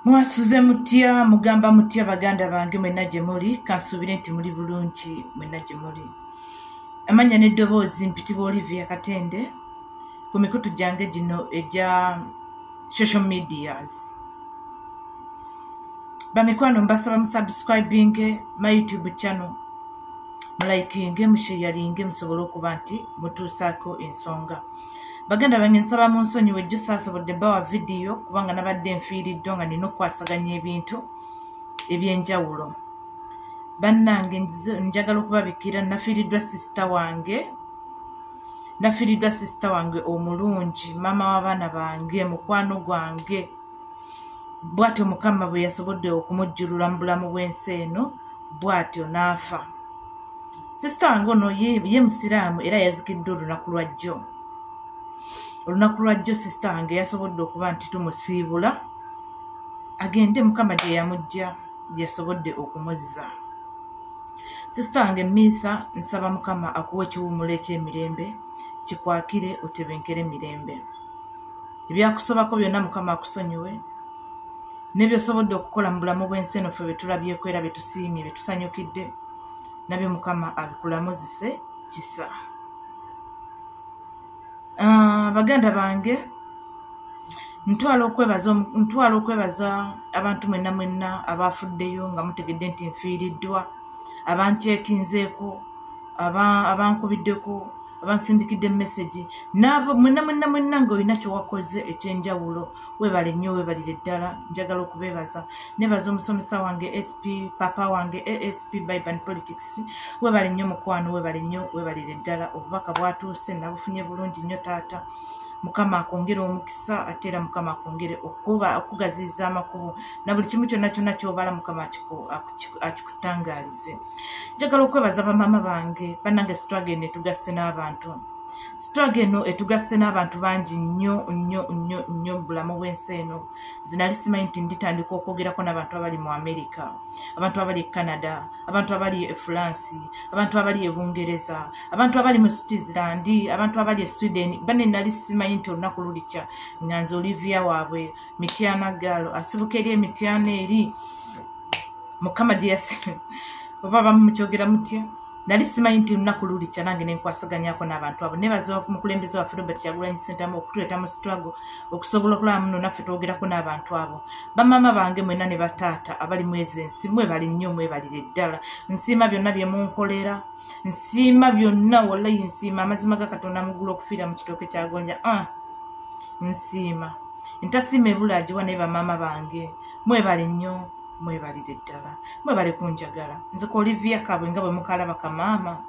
Mwasuze mutya mugamba mutya baganda bange mwenna gye muli kansubire nti muli bulungi mwenna gye muli. Amanya n'eddoboozi mpitibwa Olivia Katende ku mikutu gyange gino egya social medias. Bamikwano mbasaba musubscribing my YouTube channel, mlikinge, musharinge, musobole okuba nti mutuusaako ensonga. Baganda bange nsaba mu nsonyi wejjo saasobodde bawa video kubanga nabadde nfiiriddwa nga nina okwasaganya ebintu ebyenjawulo. Bannange njagala okubabikira nafiiriddwa sister wange omulungi, mama w'abaana bange, mukwano gwange. Bw'atyo Mukama bwe yasobodde okumujjulula mu bulamu bw'ensi eno, bw'atyo n'afa. Sister wange ono ye musiraamu era yazikiddwa olunaku lwa jjo. Olunaku lwa jjo sister wange yasobodde okuba nti tumusiibula agende Mukama gye yamujja yasobodde okumuzza. Sister wange Miisa, nsaba Mukama akuwe ekiwummulo eky'emirembe, kikwakire otebenkere mirembe. Ebyakusobako byonna Mukama akusonyiwe, n'ebyosobodde okukola mu bulamu bw'ensi eno ffe betulabyeko era betusiimye betusanyukidde, nabyo Mukama abikulamuzise kisa. Baganda bange, ntwala okwebaza abantu mwenna abafuddeyo nga mutegedde nti nfiiriddwa, abankyekinzeeko, abankubiddeko, abansindikidde message, n'abo mwenna ng'olina kye wakoze ekyenjawulo, weebale nnyo, weebalire ddala. Njagala okubeebaza. Neebaza omusomesa wange SP, papa wange ASP Bible and Politics, weebale nnyo mukwano, weebale nnyo, weebalire ddala. Obubaka bwatuuse nabufunye bulungi nnyo taata. Mukama akongere omukisa, ate era Mukama akongere okugaziza amakubo na buli kimu kyonna ky'obala Mukama akikutangaalize. Njagala okwebaza bamama bange, bannange struggle eno etugasse n'abantu. Struggle eno etugasse n'abantu bangi nnyo mu bulamu bw'ensi eno. Zinali simanyi nti nditandika okwogerako n'abantu abali mu America, abantu abali e Canada, abantu abali e France, abantu abali e Bungereza, abantu abali mu Switzerland, abantu abali e Sweden. Banne nali simanyi nti olunaku lulikya nga nze Olivia waabwe Mityana Galo asibuka eri Mityana eri Mukama gye yase oba bamukyogera mutya. Nali simanyi nti olunaku lulikya nange nenkwasaganyako n'abantu abo. Nebaza omukulembeze waffe Robert Kyagulanyi Ssentamu okutuleeta mu struggle okusobola okulaba muno naffe twogerako n'abantu abo. Bamama bange mwenna ne bataata abali mu ezo ensi, mwebali nnyo, mwebalire ddala. Nsiima byonna bye munkolera, nsiima byonna, wallahi nsiima. Amazima ga Katonda muggulu okufiira mu kitooke kya Gonja. Nsiima entasiima ebulaagiwa naye bamama bange mwebale nnyo, mwebalire ddala, mwebale kunjagala. Nze ko Olivia Kabwe nga bwe mukalaba kamaama,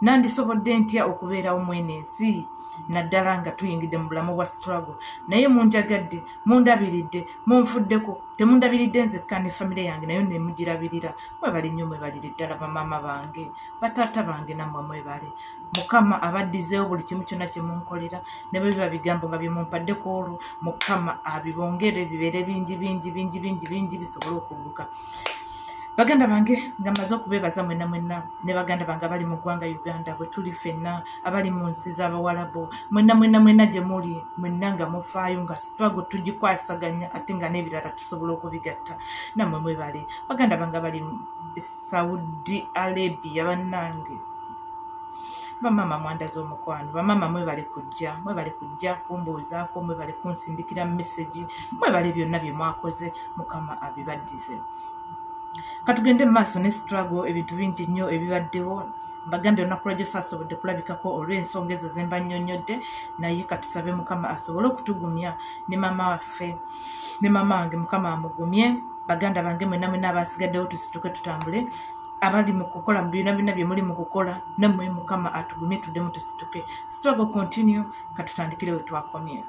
nandisobodde ntya okubeerawo mwene ensi naddala nga tuyingidde mu bulamu bwa struggle. Naye munjagadde, mundabiridde, munfuddeko, temundabiridde nzekka ne famire yange nayo ne mugirabirira. Mwebale nnyo, mwebalire ddala bamama bange, bataata bange nammwe mwebale. Mukama abaddizeewo buli kimu kyonna kye munkolera, ne bwe biba bigambo nga bye mumpaddeko olwo, Mukama abibongere bibeere bingi bisobole okugguka. Baganda bange nga mmaze okubeebaza mwenna ne baganda bange abali mu ggwanga Uganda bwe tuli ffenna, abali mu nsi z'Abawarabu, mwenna gye muli, mwenna nga mufaayo nga struggle tugikwasaganya ate nga n'ebirala tusobola okubigatta. Nammwe mwebale. Baganda bange abali Saudi Arabia, bannange bamama mwandaza omukwano, bamama mwebale kujja kumbuuzaako, mwebale kunsindikira message, mwebale byonna bye mwakoze, Mukama abibaddize. Katugende mu maaso ne struggle, ebintu bingi nnyo ebibaddewo. Baganda olunaku lwajjo saasobodde kulabikako olw'ensonga ezo ze mba nnyonnyodde, naye katusabe Mukama asobole okutugumya ne mama waffe ne mama wange, Mukama amugumye. Baganda bange mwenna abasigaddewo tusituke tutambule, abali mu kukola mu byonna bye muli mu kukola, nammwe Mukama atugumye tuddemu tusituke. Struggle continue, katutandikire we twakomye.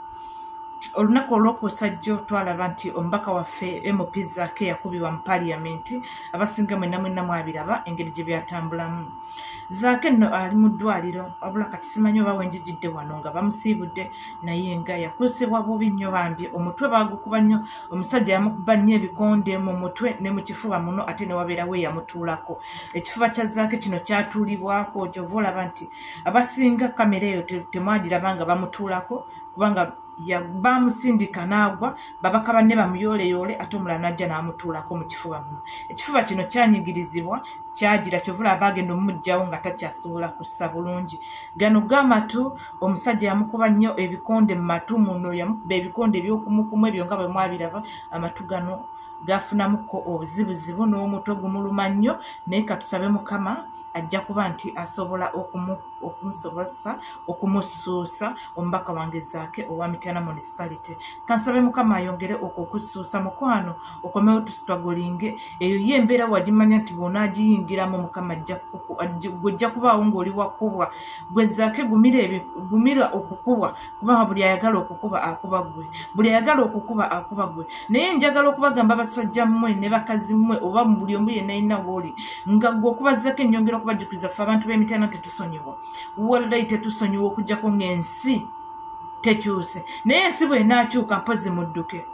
Olunaku olw'okusajjo twalaba nti omubaka waffe MP Zaake yakubibwa mu Parliament. Abasinga mwenna mwabiraba engeri gye byatambulamu. Zaake nno ali mu ddwaliro, wabula kati simanyi oba wenjigidde wano nga bamusiibudde, naye nga yakusibwa bubi nnyo bambi. Omutwe baagukuba nnyo, omusajja yamukuba nnyo ebikonde mu mutwe ne mu kifuba muno, ate ne wabeerawo eyamutuulako. Ekifuba kya Zaake kino kyatuulibwako, kyova olaba nti abasinga kamera eyo temwagiraba nga bamutuulako kubanga bamusindika n'agwa babaka banne bamuyole ate omulala najja n'amutuulako mu kifuba muno. Ekifuba kino kyanyigirizibwa kyagira kyovula abagenda omujjawo nga takyasobola kussa bulungi. Gano gamatu omusajja yamukuba nnyo ebikonde mu matu muno, yamukuba ebikonde ebyokumukumu ebyo nga bwe mwabiraba. Amatu gano gafunamuko obuzibuzibu n'omutwe gumuluma nnyo, naye katusabe Mukama ajja kuba nti asobola okumusuusa omubaka wange Zaake owa Mityana Municipality. Kansabe Mukama ayongere okukusuusa mukwano okomewo tusitwagolinge eyo ye embeera wagimanya nti bw'onaagiyingiramu Mukama gujja kubaawo ng'oli wakubwa. Gwe Zaake gumira okukubwa kubanga buli ayagala okukuba akuba ggwe, buli ayagala okukuba akuba ggwe. Naye njagala okubagamba basajja mmwe ne bakazi mmwe oba mu buli omu yenna yenna w'oli nga gwe okuba Zaake nnyongera okubajjukiza ffe abantu b'Emityana tetusonyiwa. Wallahi tetusonyiwa okuggyako ng'ensi tekyuse. Naye ensi bw'enaakyuka mpozi mudduke.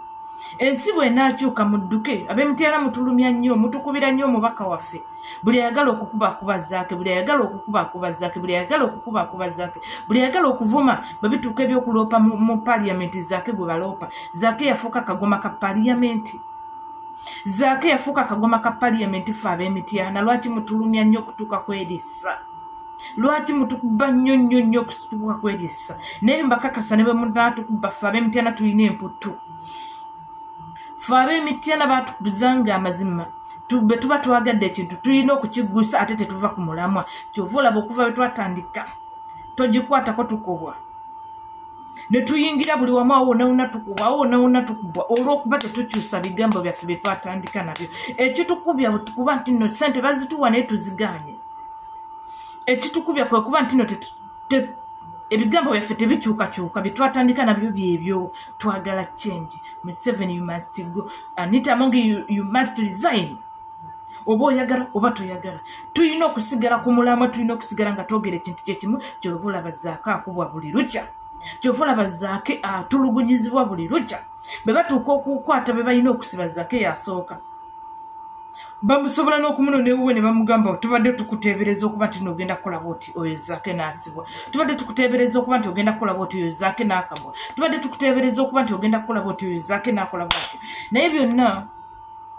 Ensi bw'enaakyuka mudduke. Ab'Emityana mutulumya nnyo, mutukubira nnyo omubaka waffe. Buli ayagala okukuba akuba Zaake, buli ayagala okukuba akuba Zaake, buli ayagala okukuba akuba Zaake, buli ayagala okuvuma bwe bituuka ebyokuloopa mu paliyamenti Zaake gwe baloopa. Zaake yafuuka akagoma ka paliyamenti. Zaake yafuuka akagoma ka paliyamenti ffe ab'Emityana. Lwaki mutulumya nnyo okutuuka kweriisa? Lwaki mutukuba nnyo okutuuka kweriisa? Naye mbakakasa ne bwe munaatukuba ffe ab'Emityana tulina emputtu. Ffe ab'Emityana batukubizanga amazima. Bwe tuba twagadde ekintu tulina okukiggusa ate tetuva ku mulamwa. Kyova olaba okuva bwe twatandika togikwatako tukubwa. Ne tuyingira buli wamu awo nawuna tukubwa, awo nawuna tukubwa olw'okuba tetukyusa bigambo byaffe bye twatandika nabyo. Ekitukubya bwe tukuba nti nno ssente bazituwa naye tuzigaanye. Ekitukubya kwe kuba nti nno ebigambo byaffe tebikyukakyuka bye twatandika nabyo byebyo. Twagala change. Museveni, you must go. Anita Amongi, you must resign. Oba oyagala oba toyagala. Tulina okusigala ku mulamwa, tulina okusigala nga twogera ekintu kyekimu. Kyova olaba Zaake akubwa buli lukya. Kyova olaba Zaake atulugunyizibwa buli lukya. Bwe batuuka okukwata be balina okusiba Zaake yasooka. Bamusobola n'okumunona ewuwe ne bamugamba tubadde tukuteebereza okuba nti n'ogenda kukola bw'oti oyo Zaake n'asibwa. Tubadde tukuteebereza okuba nti ogenda kukola bw'oti oyo Zaake n'akabwa. Tubadde tukuteebereza okuba nti ogenda kukola bw'oti oyo Zaake n'akola bw'ati. Naye byonna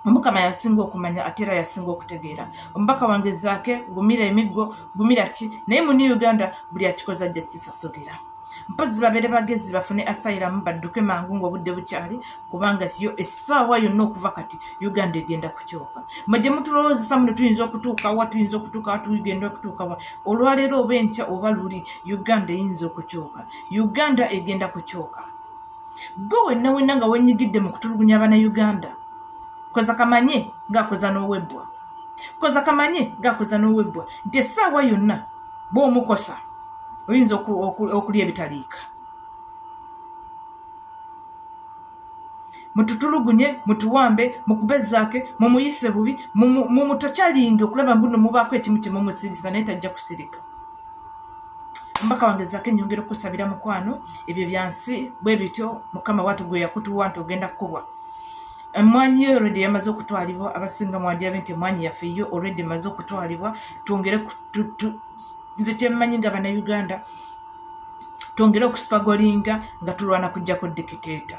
Omukama yasinga okumanya ate era yasinga okutegeera. Omubaka wange Zaake gumira emiggo gumira ki, naye mu New Uganda buli akikoze ajja kisasulira. Mpozi babeere bagezi bafune asylum badduke mangu ng'obudde bukyali kubanga yo essaawa yonna okuva kati Uganda egenda kukyuka. Mmwe gye mutulowoozesa muno tuyinza okutuuka wa tugenda okutuuka wa. Olwaleero oba enkya oba luli Uganda eyinza okukyuka. Uganda egenda kukyuka. Gwe wenna nga wenyigidde mu kutulugunya Bannayuganda. Koza kamanye ng'akoza n'owebbwa. Koza kamanye ng'akoza n'owebbwa. Nti essaawa yonna bw'omukosa oyinza okulya ebitaliika. Mututulugunye, mutuwambe, mukube Zaake, mumuyise bubi, mumutokyalinge okulaba mbuno mubaako ekimu kye mumusirisa naye tajja kusirika. Omubaka wange Zaake nnyongera okusabira mukwano ebyo byansi bwe bityo Mukama watu gwe yakutuwa nti ogenda kukubwa. Emwanyi yo already yamaze okutwalibwa, abasinga mwagirabe nti emwanyi yaffe yo already emaze okutwalibwa. Twongere nze kyemmanyi nga Bannayuganda twongere okusipagolinga nga tulwana kujjako dikiteeta.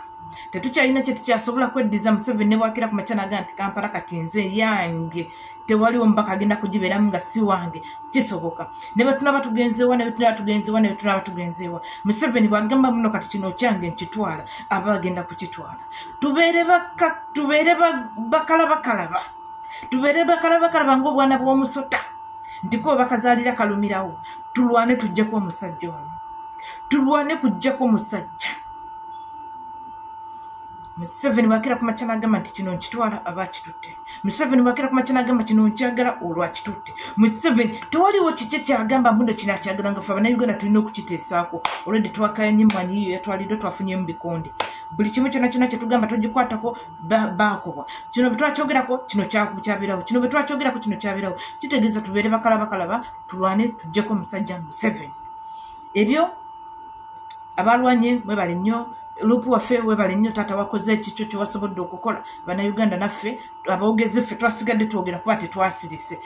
Tetukyalina kye tukyasobola kweddiza Museveni ne bwakira ku makya naga nti Kampala kati nze yange tewaliwo omubaka agenda kugibeeramu nga si wange. Kisoboka. Ne bwe tunaba tugenzeewa ne bwe tunaba tugenzeewa Museveni bw'agamba muno kati kino kyange nkitwala aba agenda kukitwala. Tubeere bakalabakalaba. Tubeere bakalabakalaba ng'obwana bw'omusota. Ntiko bakazaalira kalumirawo. Tulwane tujjako omusajja ono. Tulwane kujjako omusajja. Museveni bwakira ku makya n'agamba nti kino nkitwala aba akitutte. Museveni bwakira ku makya n'agamba kino nkyagala olwo akitutte. Museveni tewaliwo kiki kyagamba mbuno kino akyagala nga ffe Abannayuganda tulina okukiteesaako. Olwedde twakayanye emmwanyi yiyo yatwaliddwa twafunyemu bikonde. Buli kimu kyonna kye tugamba togikwatako baakubwa. Kino bwe twakyogerako kino kyabirawo. Kino bwe twakyogerako kino kyabirawo. Kitegeeza tubeere bakalabakalaba tulwane tujjeko omusajja Museveni. Ebyo abalwanye mwebale nnyo. Lupu waffe webale nnyo taata wakoze ekikyo kye wasobodde okukola. Bannayuganda naffe aboogezi ffe twasigadde twogera kuba tetwasirise.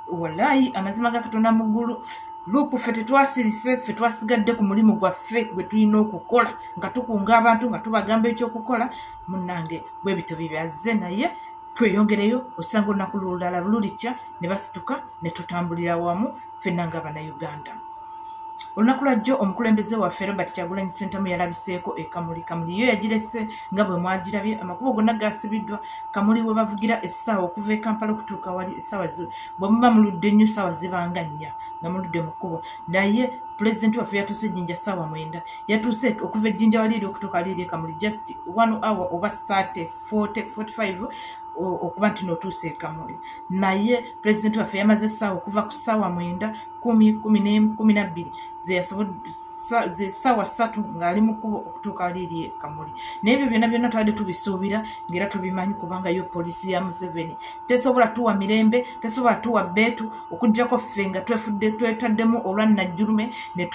Wallahi amazima ga Katonda mu ggulu lupu ffe tetwasirise ffe twasigadde ku mulimu gwaffe gwe tulina okukola nga tukunga abantu nga tubagamba ekyokukola munnange bwe bito bibyaze naye tweyongereyo osanga olunaku lulala lulikya ne basituka ne tutambulira wamu ffenna ng'Abannayuganda. Olunaku lwajjo omukulembeze waffe Robert Kyagulanyi Ssentamu yalabiseeko Kamuli yo yagirese nga bwe mwagirabye amakubo gonna gaasibiddwa Kamuli we bavugira essaawa okuva e Kampala okutuuka wali essaawa bwe muba muludde nnyo ssaawa zibanga nnya nga muludde mu kkubo naye pulezidenti waffe yatuuse ejjinja ssaawa 9 yatuuse okuva ejjinja waliiri okutuuka waliiri Kamuli just 1 hour oba 45 okuba nti n'otuuse Kamuli naye pulezidenti waffe yamaze essaawa okuva ku ssaawa 9 10 ze ssaawa 3 ng'ali mu kkubo okutuuka waliiri Kamuli n'ebyo byonna twali tubisuubira ng'era tubimanyi kubanga yo poliisi ya Museveni tesobola tuwa mirembe tesobola tuwa beetu okuggyako ffe nga twetaddemu olwannajjulume ne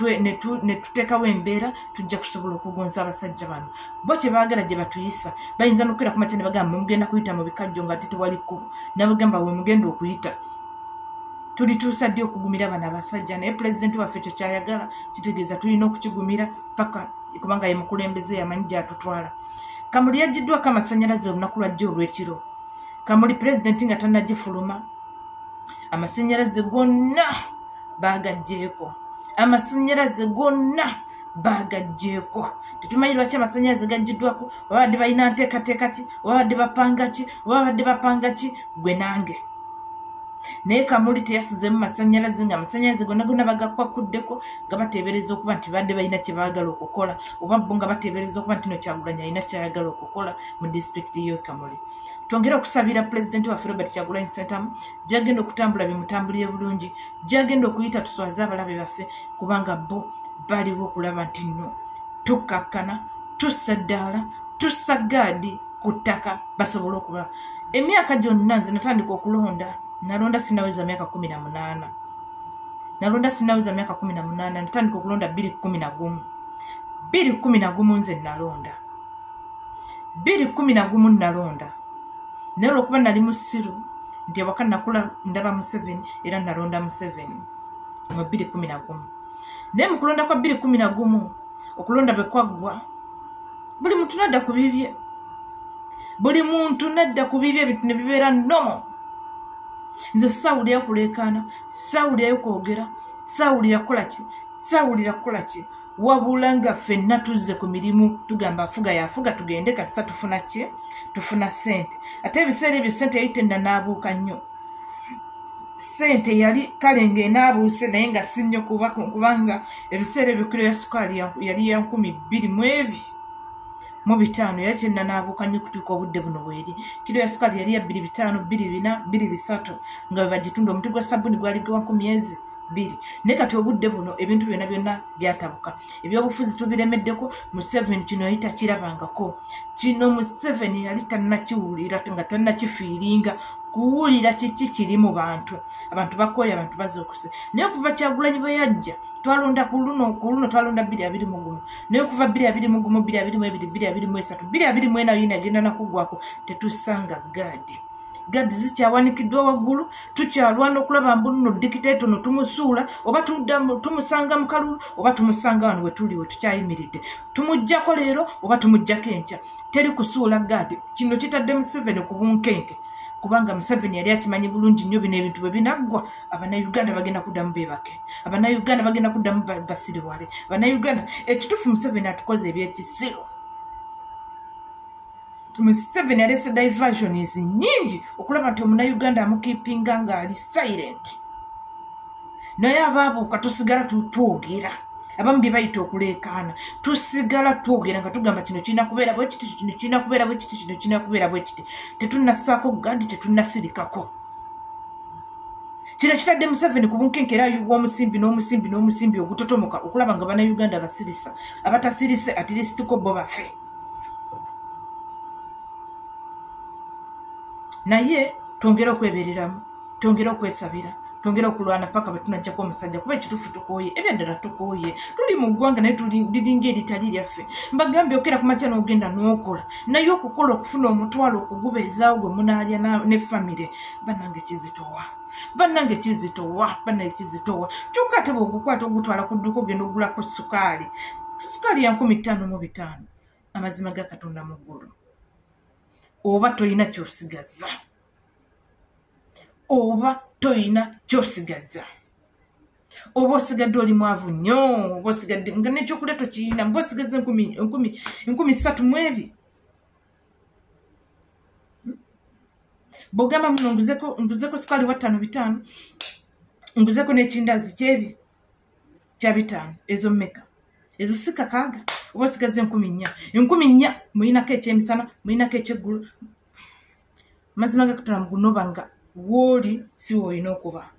tuteekawo embeera tujja kusobola okugonza abasajja bano bo kye baagala gye batuyisa bayinza n'okwira ku makya ne bagamba mugenda kuyita mu bikajjo nga titewali kkubo nabagamba we mugenda okuyita tulituusa ddi okugumira bano abasajja naye pulezidenti waffe ekyo kyayagala kitegeeza tulina okukigumira paka kubanga ye mukulembeze yamanyi gyatutwala. Kamuli yaggiddwako amasannyalaze olunaku lwajjo olw'ekiro. Kamuli pulezidenti nga tannagifuluma amasannyalaze gonna baagaggyeko tetumanyi lwaki amasannyalaze gaggiddwako babadde balina nteekateeka ki babadde bapanga ki gwe nange naye Kamuli teyasuzemu masannyalaze nga amasannyalaze gonna bagakwakuddeko nga bateebereza okuba nti badde balina kye baagala okukola oba bo nga bateebereza okuba nti no Kyagulanyi alina kyayagala okukola mu disitulikiti y'e Kamuli. Twongera okusabira pulezidenti waffe Robert Kyagulanyi Ssentamu gy'agenda okutambula bimutambulire bulungi gy'agenda okuyita tuswaze abalabe baffe kubanga bo baliwo okulaba nti nno tukkakkana tussa ddaala tussa gaadi ku ttaka basobole okuba emyaka gyonna nze natandika okulonda nalonda sinaweza miaka 18 natandika okulonda 2011 nze nalonda 2011 naye olwokuba nali musiru nti awaka nakula ndaba Museveni era nalonda Museveni mu 2011 naye mu kulonda kwa 2011 okulonda bwe kwaggwa buli muntu nadda ku bibye ebintu ne bibeera nomo. Nze saawulirayo kuleekaana saawulirayo kwogera saawulira kukola ki wabula nga ffenna tuzze ku mirimu tugamba afuga yafuga tugende kasita tufuna ssente ate ebiseera ebyo ssente yali tennanaabuuka nnyo ssente yali kale ng'enaabuuse naye nga si nnyo kubanga ebiseera ebyo kiro ya sukaali yali ya 22,500 yali tennanaabuuka nnyo kutuuka obudde buno bweri kiro ya sukaali yali ya 25, 24, 23 nga bwe bagitunda omuti gwa sabbuuni gwali gwa 10 naye kati obudde buno ebintu byonna byatabuka ebyobufuzi tubiremeddeko Museveni kino yali takirabangako kino Museveni yali tannakiwulira nga tannakifiiringa kuwulira kiki kiri mu bantu bakooye abantu bazookuse naye okuva Kyagulanyi bwe yajja twalonda ku luno twalonda 2021 naye okuva 2021 2022 2023 2024 yina agenda nakuggwako tetusanga gaadi zikyawanikiddwa waggulu tukyalwana okulaba mbuno dikiteeto no tumusuula oba tumusanga mu kalulu oba tumusanga wano we tuli we tukyayimiridde tumuggyako leero oba tumuggyako enkya teri kusuula gaadi kino kitadde Museveni ku bunkenke kubanga Museveni yali akimanyi bulungi nnyo bino ebintu bwe binaggwa Abannayuganda bagenda kuddamu beebake Abannayuganda bagenda kuddamu basiriwale Abannayuganda ekituufu Museveni atukoze ebyekisiru Museveni alese diversions nnyingi okulaba nti Omunnayuganda amukiipinga ng'ali silent naye abaabuuka tusigala twogera abamu bye bayita okuleekaana tusigala twogera nga tugamba kino kirina kubeera bwe kiti kino kirina kubeera bwe kiti kino kirina kubeera bwe kiti tetunnassaako gaadi tetunnasirikako kino kitadde Museveni ku bunkenke era ayiwa n'omusimbi ogutotomoka okulaba nga Bannayuganda basirisa abatasirise at least ko bo bafe naye twongera okwebereramu twongera okwesabira twongera okulwana paka bwe tunajjako omusajja kuba ekituufu tukooye ebyaddala tukooye tuli mu ggwanga naye liringa eritali lyaffe mbagambye okera ku makya n'ogenda n'okola naye okukola okufuna omutwalo okugubeezaawo gwe munaalya ne famire bannange kizitowa bannange kizitowa bannange kizitowa kyokka ate bw'ogukwata ogutwala ku dduuka ogenda ogulako sukaali ya 55 amazima ga Katonda mu ggulu oba toyina kyosigaza oba osigadde oli mwavu nnyo oba osigadde nga n'ekyokulya tokiyina mba osigaze 32 bw'ogamba muno nguzeko sukaali wa 5 nguzeko n'ekindazi kyebi kya 5 ezo mmeka ezo si kakaaga oba osigaze 4,000 muyinako ekyemisana muyinako ekyeggulu mazima ga Katonda mugunoba nga wooli si woolina okuba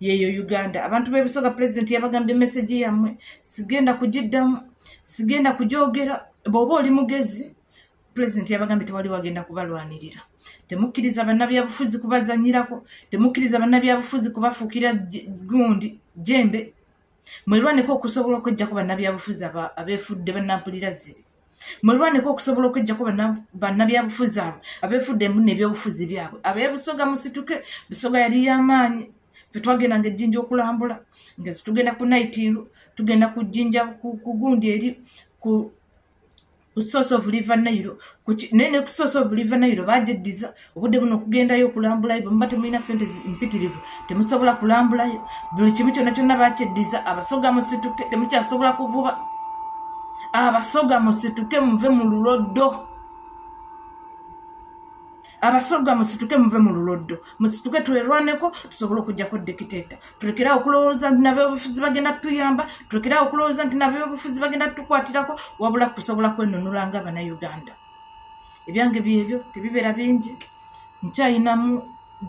yeeyo Uganda abantu b'ebisoga pulezidenti yabagambye message yammwe sigenda kugiddamu sigenda kugyogera bw'oba oli mugezi pulezidenti yabagambye tewali wagenda kubalwanirira temukkiriza bannabyabufuzi kubazanyirako temukkiriza bannabyabufuzi kubafuukira gundi jembe mwerwaneko okusobola okwejjako bannabyabufuzi abeefudde bannampulira zibi mwerwaneko okusobola okwejjako bannabyabufuzi abo abeefudde embuna ebyobufuzi byabwe abeebusoga musituke busoga yali y'amaanyi fe twagendanga ejjinja okulambula nga tugenda ku naitiru tugenda ku jjinja ku gundi eri ku source of river Nile nene ku source of river Nile bajeddiza obudde buno okugendayo okulambulayo bwe muba temulina ssente mpitirivu temusobola kulambulayo buli kimu kyonna kyonna bakyeddiza abasoga musituke temukyasobola kuvuba abasoga musituke muve mu luloddo abasoga musituke muve mu luloddo musituke twerwaneko tusobola okujjako dikiteta tulekerawo okulowooza nti n'ab'obufuzi bagenda tuyamba tulekerawo okulowooza nti n'ab'obufuzi bagenda tukwatirako wabula tusobola kwenunula nga Bannayuganda ebyange byebyo tebibeera bingi nkyayinamu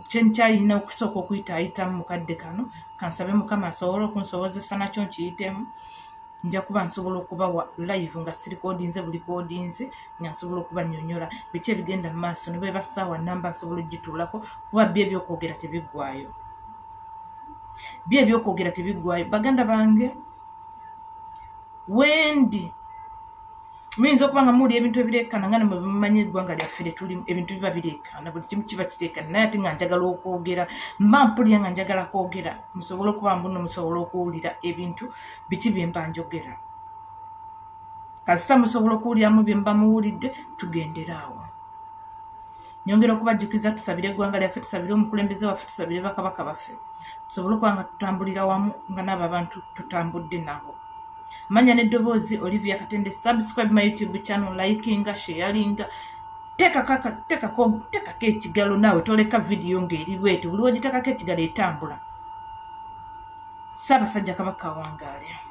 kyenkyayina okusooka okuyitaayitamu mukadde kano kansabe Mukama asobole okunsobozesa nakyo nkiyitemu nja kuba nsobola okubawa live nga sirikodinze buli kodinze nga nsobola okubannyonnyola biki ebigenda mu maaso ne bwe basaawa namba nsobola ogituulako kuba byo ebyokwogera tebiggwaayo baganda bange wendi muyinza okuba nga muwuli ebintu ebireekana nga nemwe bimumanyi eggwanga lyaffe tuli ebintu biba bireekana buli kimu kiba kiteekana naye ate nga njagala okwogera mba mpulira nga njagala kwogera musobole okuba mbuno musobole okuwulira ebintu biki bye mba njogera kasita musobola okuwuliramu bye mba muwulidde tugenderaawo nyongera okubajjukiza tusabire eggwanga lyaffe tusabire omukulembeze waffe tusabire bakabaka baffe tusobole okuba nga tutambulira wamu nga n'abo abantu tutambudde nabo manya n'eddoboozi Olivia Katende subscribe my YouTube channel likinga sharinga tekako ekigalo naawe toleka video ng'eri bwetu buli wogitekako ekigalo etambula Ssaabasajja Kabaka wangaale